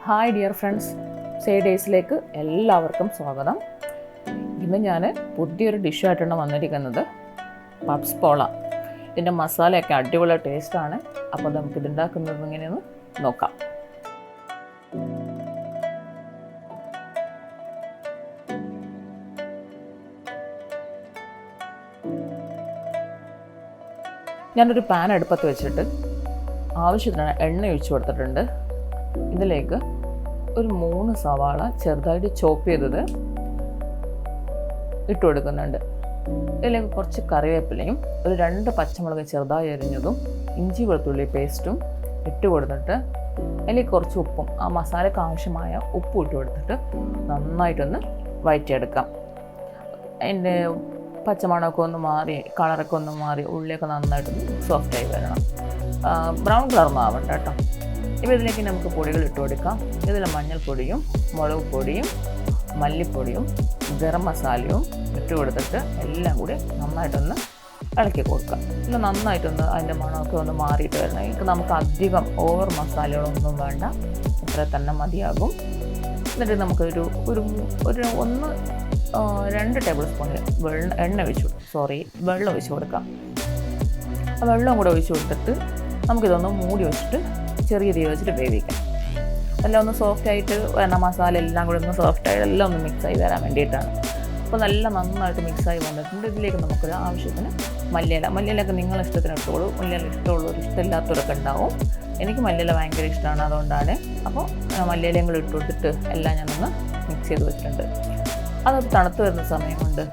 Hi dear friends, say ഡേയ്സിലേക്ക് എല്ലാവർക്കും സ്വാഗതം. ഇന്ന് ഞാൻ പുതിയൊരു ഡിഷായിട്ടാണ് വന്നിരിക്കുന്നത്, പപ്സ് പോള. ഇതിൻ്റെ മസാലയൊക്കെ അടിപൊളി ടേസ്റ്റാണ്. അപ്പോൾ നമുക്കിത് ഉണ്ടാക്കുന്നത് എങ്ങനെയെന്ന് നോക്കാം. ഞാനൊരു പാൻ അടുപ്പത്ത് വെച്ചിട്ട് ആവശ്യത്തിന് എണ്ണ ഒഴിച്ചു കൊടുത്തിട്ടുണ്ട്. ഇതിലേക്ക് ഒരു 3 സവാള ചെറുതായിട്ട് ചോപ്പ് ചെയ്തത് ഇട്ട് കൊടുക്കുന്നുണ്ട്. ഇതിലേക്ക് കുറച്ച് കറിവേപ്പിലയും ഒരു 2 പച്ചമുളക് ചെറുതായി അരിഞ്ഞതും ഇഞ്ചി വെളുത്തുള്ളി പേസ്റ്റും ഇട്ട് കൊടുത്തിട്ട് അതിലേക്ക് കുറച്ച് ഉപ്പും ആ മസാലയ്ക്ക് ആവശ്യമായ ഉപ്പും ഇട്ട് കൊടുത്തിട്ട് നന്നായിട്ടൊന്ന് വഴറ്റിയെടുക്കാം. അതിൻ്റെ പച്ചമണമൊക്കെ ഒന്ന് മാറി കളറൊക്കെ ഒന്ന് മാറി ഉള്ളിയൊക്കെ നന്നായിട്ടൊന്ന് സോഫ്റ്റായി വരണം. ബ്രൗൺ കളറൊന്നും ആവണ്ട കേട്ടോ. ഇപ്പോൾ ഇതിലേക്ക് നമുക്ക് പൊടികൾ ഇട്ട് കൊടുക്കാം. ഇതിൽ മഞ്ഞൾപ്പൊടിയും മുളക് പൊടിയും മല്ലിപ്പൊടിയും ഗരം മസാലയും ഇട്ട് കൊടുത്തിട്ട് എല്ലാം കൂടി നന്നായിട്ടൊന്ന് ഇളക്കി കൊടുക്കാം. ഇത് നന്നായിട്ടൊന്ന് അതിൻ്റെ മണമൊക്കെ ഒന്ന് മാറിയിട്ട് വരണം. എനിക്ക് നമുക്ക് അധികം ഓവർ മസാലകളൊന്നും വേണ്ട, ഇത്ര തന്നെ മതിയാകും. എന്നിട്ട് നമുക്കൊരു 2 ടേബിൾ സ്പൂൺ വെള്ളം ഒഴിച്ച് കൊടുക്കാം. ആ വെള്ളം കൂടെ ഒഴിച്ച് കൊടുത്തിട്ട് നമുക്കിതൊന്ന് മൂടി വെച്ചിട്ട് ചെറിയ തീ വെച്ചിട്ട് വേവിക്കാം. എല്ലാം ഒന്ന് സോഫ്റ്റായിട്ട് മസാല എല്ലാം കൂടി ഒന്ന് സോഫ്റ്റായിട്ട് എല്ലാം ഒന്ന് മിക്സായി വരാൻ വേണ്ടിയിട്ടാണ്. അപ്പോൾ നല്ല നന്നായിട്ട് മിക്സായി വന്നിട്ടുണ്ട്. ഇതിലേക്ക് നമുക്കൊരു ആവശ്യത്തിന് മല്ലിയിലൊക്കെ നിങ്ങളുടെ ഇഷ്ടത്തിന് ഇട്ടോളൂ. മല്ലിയില ഇഷ്ടമുള്ളവർ ഇഷ്ടമില്ലാത്തവരൊക്കെ ഉണ്ടാവും. എനിക്ക് മല്ലിയില ഭയങ്കര ഇഷ്ടമാണ്, അതുകൊണ്ടാണ്. അപ്പോൾ മല്ലിയിലയും കൂടി ഇട്ട് കൊടുത്തിട്ട് എല്ലാം ഞാനൊന്ന് മിക്സ് ചെയ്ത് വെച്ചിട്ടുണ്ട്. അത് തണുത്ത് വരുന്ന സമയം കൊണ്ട്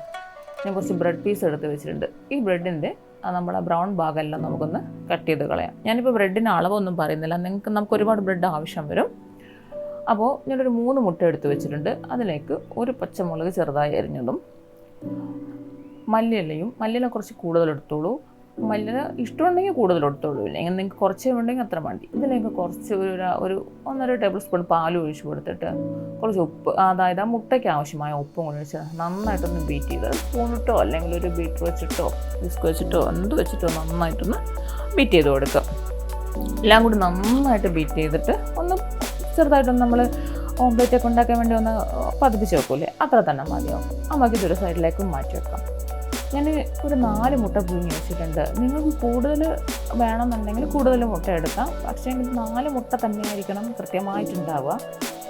ഞാൻ കുറച്ച് ബ്രെഡ് പീസ് എടുത്ത് വെച്ചിട്ടുണ്ട്. ഈ ബ്രെഡിൻ്റെ നമ്മുടെ ബ്രൗൺ ഭാഗമെല്ലാം നമുക്കൊന്ന് കട്ട് ചെയ്ത് കളയാം. ഞാനിപ്പോൾ ബ്രെഡിന് അളവൊന്നും പറയുന്നില്ല, നമുക്ക് ഒരുപാട് ബ്രെഡ് ആവശ്യം വരും. അപ്പോൾ ഞാനൊരു 3 മുട്ട എടുത്ത് വെച്ചിട്ടുണ്ട്. അതിലേക്ക് ഒരു പച്ചമുളക് ചെറുതായി അരിഞ്ഞതും മല്ലിയില കുറച്ച് കൂടുതൽ എടുത്തോളൂ. മല്ലിയില ഇഷ്ടമുണ്ടെങ്കിൽ കൂടുതൽ എടുത്തോളൂ, ഇല്ലെങ്കിൽ നിങ്ങൾക്ക് കുറച്ചേ ഉണ്ടെങ്കിൽ അത്ര മതി. ഇതിലേക്ക് കുറച്ച് ഒരു 1.5 ടേബിൾ സ്പൂൺ പാൽ ഒഴിച്ച് കൊടുത്തിട്ട് കുറച്ച് ഉപ്പ്, അതായത് ആ മുട്ടയ്ക്ക് ആവശ്യമായ ഉപ്പും കൂടി വെച്ച് നന്നായിട്ടൊന്ന് ബീറ്റ് ചെയ്ത് സ്പൂണിട്ടോ അല്ലെങ്കിൽ ഒരു ബീറ്റർ വെച്ചിട്ടോ വിസ്ക് വെച്ചിട്ടോ എന്ത് വെച്ചിട്ടോ നന്നായിട്ടൊന്ന് ബീറ്റ് ചെയ്ത് കൊടുക്കുക. എല്ലാം കൂടി നന്നായിട്ട് ബീറ്റ് ചെയ്തിട്ട് ഒന്ന് ചെറുതായിട്ടൊന്ന് നമ്മൾ ഓംലെറ്റൊക്കെ ഉണ്ടാക്കാൻ വേണ്ടി ഒന്ന് പതിപ്പിച്ച് വെക്കൂലേ, അത്ര തന്നെ മതിയാവും. നമുക്ക് ഇതൊരു സൈഡിലേക്ക് മാറ്റി വെക്കാം. ഞാൻ ഒരു 4 മുട്ട പുഴുങ്ങി വെച്ചിട്ടുണ്ട്. നിങ്ങൾക്ക് കൂടുതൽ വേണമെന്നുണ്ടെങ്കിൽ കൂടുതൽ മുട്ട എടുക്കാം, പക്ഷേ 4 മുട്ട തന്നെയായിരിക്കണം കൃത്യമായിട്ടുണ്ടാവുക.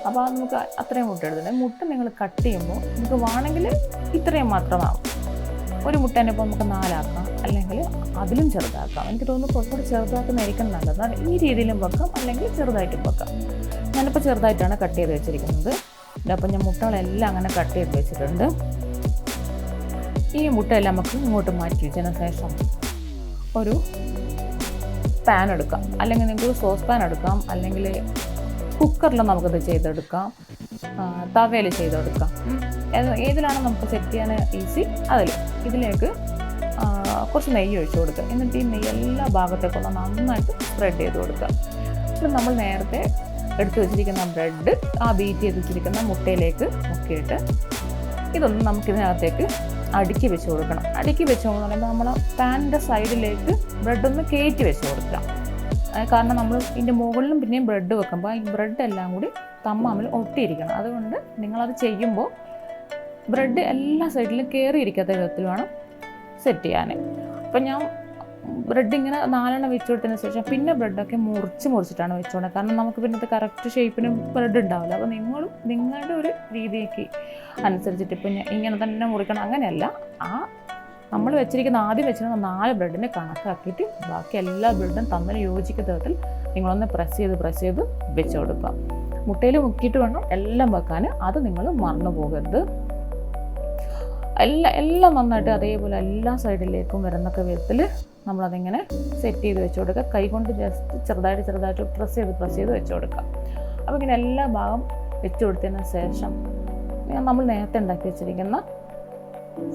അപ്പോൾ നമുക്ക് അത്രയും മുട്ട എടുത്തിട്ടുണ്ട്. മുട്ട നിങ്ങൾ കട്ട് ചെയ്യുമ്പോൾ നിങ്ങൾക്ക് വേണമെങ്കിൽ ഇത്രയും മാത്രമാവും. ഒരു മുട്ടേനെ ഇപ്പോൾ നമുക്ക് 4 ആക്കാം, അല്ലെങ്കിൽ അതിലും ചെറുതാക്കാം. എനിക്ക് തോന്നുന്നു കുറച്ചുകൂടി ചെറുതാക്കുന്നതായിരിക്കും നല്ലതാണ്. ഈ രീതിയിലും വെക്കാം, അല്ലെങ്കിൽ ചെറുതായിട്ടും വെക്കാം. ഞാനിപ്പോൾ ചെറുതായിട്ടാണ് കട്ട് ചെയ്ത് വെച്ചിരിക്കുന്നത്. അപ്പോൾ ഞാൻ മുട്ടകളെല്ലാം അങ്ങനെ കട്ട് ചെയ്ത് വെച്ചിട്ടുണ്ട്. ഈ മുട്ടയെല്ലാം നമുക്ക് ഇങ്ങോട്ട് മാറ്റി വെച്ചതിന് ശേഷം ഒരു പാൻ എടുക്കാം, അല്ലെങ്കിൽ നിങ്ങൾക്ക് സോസ് പാൻ എടുക്കാം, അല്ലെങ്കിൽ കുക്കറിൽ നമുക്കിത് ചെയ്തെടുക്കാം, തവയിൽ ചെയ്തെടുക്കാം. ഏതിലാണ് നമുക്ക് സെറ്റ് ചെയ്യാൻ ഈസി ഇതിലേക്ക് കുറച്ച് നെയ്യ് ഒഴിച്ച് കൊടുക്കുക. എന്നിട്ട് ഈ നെയ്യ് എല്ലാ ഭാഗത്തേക്കൊന്ന് നന്നായിട്ട് സ്പ്രെഡ് ചെയ്ത് കൊടുക്കുക. ഇത് നമ്മൾ നേരത്തെ എടുത്ത് വെച്ചിരിക്കുന്ന ബ്രെഡ് ആ ബീറ്റ് ചെയ്ത് വെച്ചിരിക്കുന്ന മുട്ടയിലേക്ക് മുക്കിയിട്ട് ഇതൊന്ന് നമുക്കിതിനകത്തേക്ക് അടുക്കി വെച്ച് കൊടുക്കണം. അടുക്കി വെച്ച് കൊടുക്കുമ്പോൾ നമ്മൾ പാനിൻ്റെ സൈഡിലേക്ക് ബ്രെഡൊന്ന് കയറ്റി വെച്ച് കൊടുക്കാം. കാരണം നമ്മൾ ഇതിൻ്റെ മുകളിലും പിന്നെയും ബ്രെഡ് വെക്കുമ്പോൾ ഈ ബ്രെഡ് എല്ലാം കൂടി തമ്മിൽ ഒട്ടിയിരിക്കണം. അതുകൊണ്ട് നിങ്ങളത് ചെയ്യുമ്പോൾ ബ്രെഡ് എല്ലാ സൈഡിലും കയറിയിരിക്കാത്ത വിധത്തിൽ വേണം സെറ്റ് ചെയ്യാൻ. അപ്പം ഞാൻ ബ്രെഡ് ഇങ്ങനെ 4 വെച്ച് കൊടുത്തതിന് ശേഷം പിന്നെ ബ്രെഡൊക്കെ മുറിച്ചിട്ടാണ് വെച്ചുകൊണ്ടത്. കാരണം നമുക്ക് പിന്നത്തെ കറക്റ്റ് ഷേപ്പിന് ബ്രെഡ് ഉണ്ടാവില്ല. അപ്പോൾ നിങ്ങളുടെ ഒരു രീതിക്ക് അനുസരിച്ചിട്ട് ഇപ്പം ഇങ്ങനെ തന്നെ മുറിക്കണം അങ്ങനെയല്ല. നമ്മൾ ആദ്യം വെച്ചിരുന്ന 4 ബ്രെഡിനെ കണക്കാക്കിയിട്ട് ബാക്കി എല്ലാ ബ്രെഡും തമ്മിൽ യോജിക്കുന്ന വിധത്തിൽ നിങ്ങളൊന്ന് പ്രസ് ചെയ്ത് വെച്ച് കൊടുക്കുക. മുട്ടയിൽ മുക്കിയിട്ട് വേണം എല്ലാം വെക്കാൻ. അത് നിങ്ങൾ മറന്നു പോകരുത്. എല്ലാം നന്നായിട്ട് അതേപോലെ എല്ലാ സൈഡിലേക്കും വരുന്നൊക്കെ വിധത്തിൽ നമ്മളതിങ്ങനെ സെറ്റ് ചെയ്ത് വെച്ച് കൊടുക്കുക. കൈ കൊണ്ട് ജസ്റ്റ് ചെറുതായിട്ട് പ്രസ് ചെയ്ത് വെച്ച് കൊടുക്കുക. അപ്പോൾ ഇങ്ങനെ എല്ലാ ഭാഗം വെച്ച് കൊടുത്തതിന് ശേഷം നമ്മൾ നേരത്തെ ഉണ്ടാക്കി വെച്ചിരിക്കുന്ന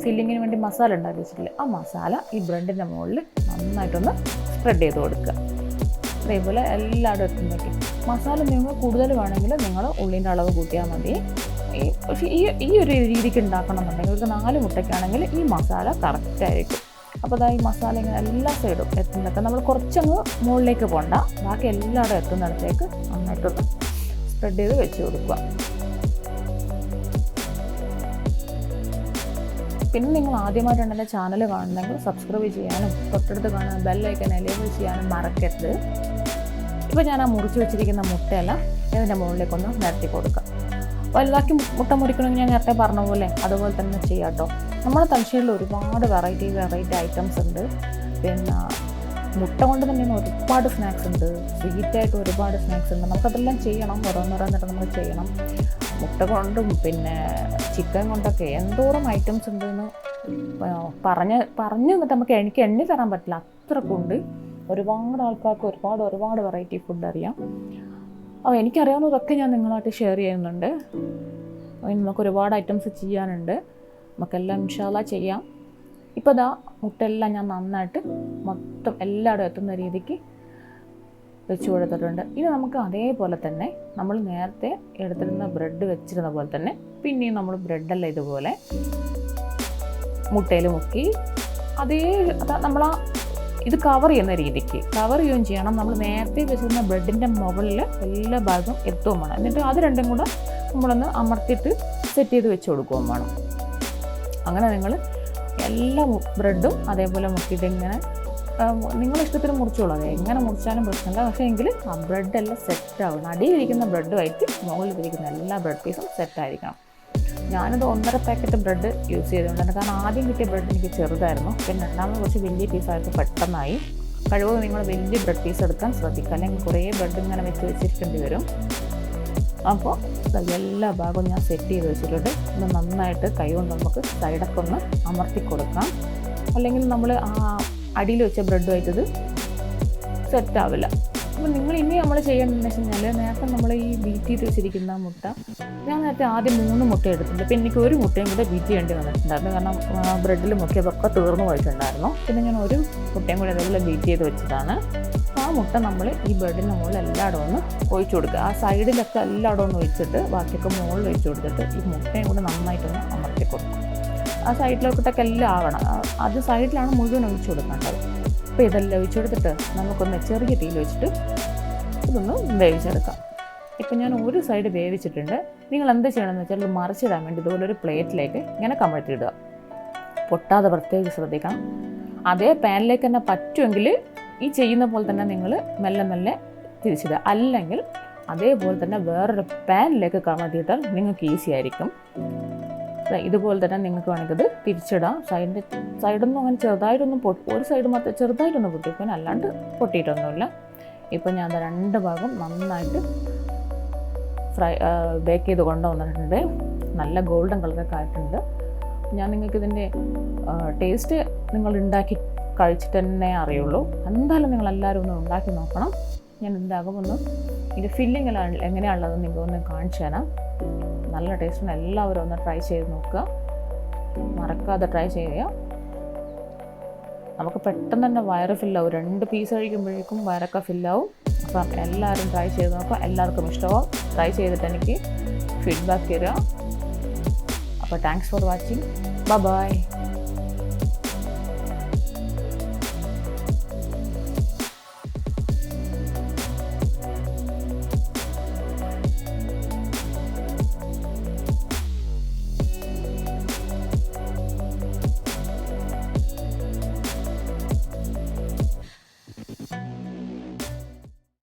ഫില്ലിങ്ങിന് വേണ്ടി മസാല ഉണ്ടാക്കി വെച്ചിട്ടില്ലേ, ആ മസാല ഈ ബ്രെഡിൻ്റെ മുകളിൽ നന്നായിട്ടൊന്ന് സ്പ്രെഡ് ചെയ്ത് കൊടുക്കുക. അതേപോലെ എല്ലായിടും എത്തുമ്പോഴേക്കും മസാല നിങ്ങൾ കൂടുതൽ വേണമെങ്കിൽ നിങ്ങൾ ഉള്ളിൻ്റെ അളവ് കൂട്ടിയാൽ മതി. പക്ഷേ ഈ ഒരു രീതിക്ക് ഉണ്ടാക്കണമെന്നുണ്ടെങ്കിൽ ഒരു 4 മുട്ടയ്ക്കാണെങ്കിൽ ഈ മസാല കറക്റ്റായിരിക്കും. അപ്പോൾ ഈ മസാല ഇങ്ങനെ എല്ലാ സൈഡും എത്തുന്നൊക്കെ നമ്മൾ കുറച്ചങ്ങ് മുകളിലേക്ക് പോകണ്ട, ബാക്കി എല്ലായിടും എത്തുന്നിടത്തേക്ക് നന്നായിട്ടൊന്ന് സ്പ്രെഡ് ചെയ്ത് വെച്ച് കൊടുക്കുക. പിന്നെ നിങ്ങൾ ആദ്യമായിട്ടാണ് എൻ്റെ ചാനൽ കാണുന്നെങ്കിൽ സബ്സ്ക്രൈബ് ചെയ്യാനും തൊട്ടടുത്ത് കാണുന്ന ബെല്ലൈക്കൻ എനേബിൾ ചെയ്യാനും മറക്കരുത്. ഇപ്പോൾ ഞാൻ ആ മുറിച്ച് വെച്ചിരിക്കുന്ന മുട്ടയെല്ലാം ഇതിൻ്റെ മുകളിലേക്കൊന്ന് നിരത്തി കൊടുക്കാം. വലുതാക്കി മുട്ട മുറിക്കണമെങ്കിൽ ഞാൻ നേരത്തെ പറഞ്ഞ പോലെ അതുപോലെ തന്നെ ചെയ്യാം കേട്ടോ. നമ്മുടെ തലശ്ശേരിയിൽ ഒരുപാട് വെറൈറ്റി ഐറ്റംസ് ഉണ്ട്. പിന്നെ മുട്ട കൊണ്ട് തന്നെയാണ് ഒരുപാട് സ്നാക്സ് ഉണ്ട്, സ്വീറ്റായിട്ട് ഒരുപാട് സ്നാക്സ് ഉണ്ട്. നമുക്കതെല്ലാം ചെയ്യണം, ഓരോന്നോരോന്നിട്ട് നമ്മൾ ചെയ്യണം. മുട്ട കൊണ്ടും പിന്നെ ചിക്കൻ കൊണ്ടൊക്കെ എന്തോരം ഐറ്റംസ് ഉണ്ടെന്ന് പറഞ്ഞ് എന്നിട്ട് എനിക്ക് എണ്ണി തരാൻ പറ്റില്ല, അത്രക്കുണ്ട്. ഒരുപാട് ആൾക്കാർക്ക് ഒരുപാട് വെറൈറ്റി ഫുഡ് അറിയാം. അപ്പോൾ എനിക്കറിയാവുന്നതൊക്കെ ഞാൻ നിങ്ങളായിട്ട് ഷെയർ ചെയ്യുന്നുണ്ട്. നമുക്ക് ഒരുപാട് ഐറ്റംസ് ചെയ്യാനുണ്ട്, നമുക്കെല്ലാം ഇൻഷാ അല്ലാ ചെയ്യാം. ഇപ്പോൾ ഇതാ മുട്ടയെല്ലാം ഞാൻ നന്നായിട്ട് മൊത്തം എല്ലായിടും എത്തുന്ന രീതിക്ക് വെച്ച് കൊടുത്തിട്ടുണ്ട്. ഇനി നമുക്ക് അതേപോലെ തന്നെ നമ്മൾ നേരത്തെ എടുത്തിരുന്ന ബ്രെഡ് വെച്ചിരുന്ന പോലെ തന്നെ പിന്നെയും നമ്മൾ ബ്രെഡെല്ലാം ഇതുപോലെ മുട്ടയിൽ മുക്കി നമ്മൾ ഇത് കവർ ചെയ്യുന്ന രീതിക്ക് കവർ ചെയ്യുകയും ചെയ്യണം. നമ്മൾ നേരത്തെ വെച്ചിരുന്ന ബ്രെഡിൻ്റെ മുകളിൽ എല്ലാ ഭാഗവും എത്തുകയും വേണം. എന്നിട്ട് അത് രണ്ടും കൂടെ നമ്മളൊന്ന് അമർത്തിയിട്ട് സെറ്റ് ചെയ്ത് വെച്ച് കൊടുക്കുകയും വേണം. അങ്ങനെ നിങ്ങൾ എല്ലാ ബ്രെഡും അതേപോലെ മുക്കിയിട്ട് ഇങ്ങനെ നിങ്ങളിഷ്ടത്തിന് മുറിച്ചോളൂ. അത് എങ്ങനെ മുറിച്ചാലും പ്രശ്നമില്ല. പക്ഷേ എങ്കിൽ ആ ബ്രെഡെല്ലാം സെറ്റാവണം. അടിയിലിരിക്കുന്ന ബ്രെഡുമായിട്ട് മുകളിലിരിക്കുന്ന എല്ലാ ബ്രെഡ് പീസും സെറ്റായിരിക്കണം. ഞാനത് 1.5 പാക്കറ്റ് ബ്രെഡ് യൂസ് ചെയ്തിട്ടുണ്ട്. കാരണം ആദ്യം കിട്ടിയ ബ്രെഡ് എനിക്ക് ചെറുതായിരുന്നു, പിന്നെ രണ്ടാമത് കുറച്ച് വലിയ പീസായിട്ട് പെട്ടെന്നായി. കഴിവതും നിങ്ങൾ വലിയ ബ്രെഡ് പീസ് എടുക്കാൻ ശ്രദ്ധിക്കുക, അല്ലെങ്കിൽ കുറേ ബ്രെഡ് ഇങ്ങനെ വെച്ചിരിക്കേണ്ടി വരും. അപ്പോൾ എല്ലാ ഭാഗവും ഞാൻ സെറ്റ് ചെയ്ത് വെച്ചിട്ടുണ്ട്. ഇത് നന്നായിട്ട് കൈ കൊണ്ട് നമുക്ക് സൈഡൊക്കെ ഒന്ന് അമർത്തി കൊടുക്കാം, അല്ലെങ്കിൽ നമ്മൾ ആ അടിയിൽ വെച്ച ബ്രെഡുമായിട്ട് ഇത് സെറ്റാവില്ല. അപ്പോൾ നിങ്ങൾ ഇനി നമ്മൾ ചെയ്യേണ്ടതെന്ന് വെച്ച് കഴിഞ്ഞാൽ നേരത്തെ നമ്മൾ ഈ ബീറ്റ് ചെയ്ത് വെച്ചിരിക്കുന്ന മുട്ട, ഞാൻ നേരത്തെ ആദ്യം 3 മുട്ട എടുത്തിട്ടുണ്ട്. പിന്നെ എനിക്ക് ഒരു മുട്ടയും കൂടെ ബീറ്റ് ചെയ്യേണ്ടി വന്നിട്ടുണ്ടായിരുന്നു, കാരണം ബ്രെഡിൽ മുക്കിയതൊക്കെ തീർന്നു പോയിട്ടുണ്ടായിരുന്നു. പിന്നെ ഞാൻ ഒരു മുട്ടയും കൂടെ അതേപോലെ ബീറ്റ് ചെയ്ത് വെച്ചതാണ്. ആ മുട്ട നമ്മൾ ഈ ബ്രെഡിൻ്റെ മുകളിൽ എല്ലായിടവും ഒന്ന് ഒഴിച്ചു കൊടുക്കുക. ആ സൈഡിലൊക്കെ എല്ലായിടവും ഒന്ന് ഒഴിച്ചിട്ട് ബാക്കിയൊക്കെ മുകളിൽ ഒഴിച്ചു കൊടുത്തിട്ട് ഈ മുട്ടയും കൂടെ നന്നായിട്ടൊന്ന് അമർത്തി കൊടുക്കും. ആ സൈഡിലോട്ടൊക്കെ എല്ലാം ആവണം, അത് സൈഡിലാണ് മുഴുവൻ ഒഴിച്ചു കൊടുക്കേണ്ടത്. അപ്പോൾ ഇതെല്ലാം ഒഴിച്ചു കൊടുത്തിട്ട് നമുക്കൊന്ന് ചെറിയ തീയിൽ വെച്ചിട്ട് ഇതൊന്ന് വേവിച്ചെടുക്കാം. ഇപ്പം ഞാൻ ഒരു സൈഡ് വേവിച്ചിട്ടുണ്ട്. നിങ്ങൾ എന്ത് ചെയ്യണമെന്ന് വെച്ചാൽ ഇത് മറിച്ചിടാൻ വേണ്ടി ഇതുപോലൊരു പ്ലേറ്റിലേക്ക് ഇങ്ങനെ കമഴ്ത്തിയിടുക. പൊട്ടാതെ പ്രത്യേകിച്ച് ശ്രദ്ധിക്കണം. അതേ പാനിലേക്ക് തന്നെ പറ്റുമെങ്കിൽ ഈ ചെയ്യുന്ന പോലെ തന്നെ നിങ്ങൾ മെല്ലെ തിരിച്ചിടുക. അല്ലെങ്കിൽ അതേപോലെ തന്നെ വേറൊരു പാനിലേക്ക് കമഴ്ത്തിയിട്ടാൽ നിങ്ങൾക്ക് ഈസി ആയിരിക്കും. ഇതുപോലെ തന്നെ നിങ്ങൾക്ക് വേണമെങ്കിൽ ഇത് തിരിച്ചിടാം. സൈഡൊന്നും അങ്ങനെ ചെറുതായിട്ടൊന്നും ഒരു സൈഡ് മാത്രം ചെറുതായിട്ടൊന്ന് പൊട്ടിപ്പോയി, അല്ലാണ്ട് പൊട്ടിയിട്ടൊന്നുമില്ല. ഇപ്പം ഞാൻ 2 ഭാഗം നന്നായിട്ട് ബേക്ക് ചെയ്ത് കൊണ്ടുവന്നിട്ടുണ്ട്. നല്ല ഗോൾഡൻ കളറൊക്കെ ആയിട്ടുണ്ട്. ഞാൻ നിങ്ങൾക്കിതിൻ്റെ ടേസ്റ്റ് നിങ്ങൾ ഉണ്ടാക്കി കഴിച്ചിട്ട് തന്നെ അറിയുള്ളൂ. എന്തായാലും നിങ്ങളെല്ലാവരും ഒന്ന് ഉണ്ടാക്കി നോക്കണം. ഞാൻ ഇതിൻ്റെ ഇത് ഫില്ലിങ് എങ്ങനെയാണുള്ളതെന്ന് നിങ്ങൾക്കൊന്ന് കാണിച്ചു തരാം. നല്ല ടേസ്റ്റിന് എല്ലാവരും ഒന്ന് ട്രൈ ചെയ്ത് നോക്കുക, മറക്കാതെ ട്രൈ ചെയ്യുക. നമുക്ക് പെട്ടെന്ന് തന്നെ വയറ് ഫില്ലാവും. 2 പീസ് കഴിക്കുമ്പോഴേക്കും വയറൊക്കെ ഫില്ലാവും. അപ്പം എല്ലാവരും ട്രൈ ചെയ്ത് നോക്കുക, എല്ലാവർക്കും ഇഷ്ടമാവും. ട്രൈ ചെയ്തിട്ട് എനിക്ക് ഫീഡ്ബാക്ക് തരിക. അപ്പോൾ താങ്ക്സ് ഫോർ വാച്ചിങ്. ബൈ.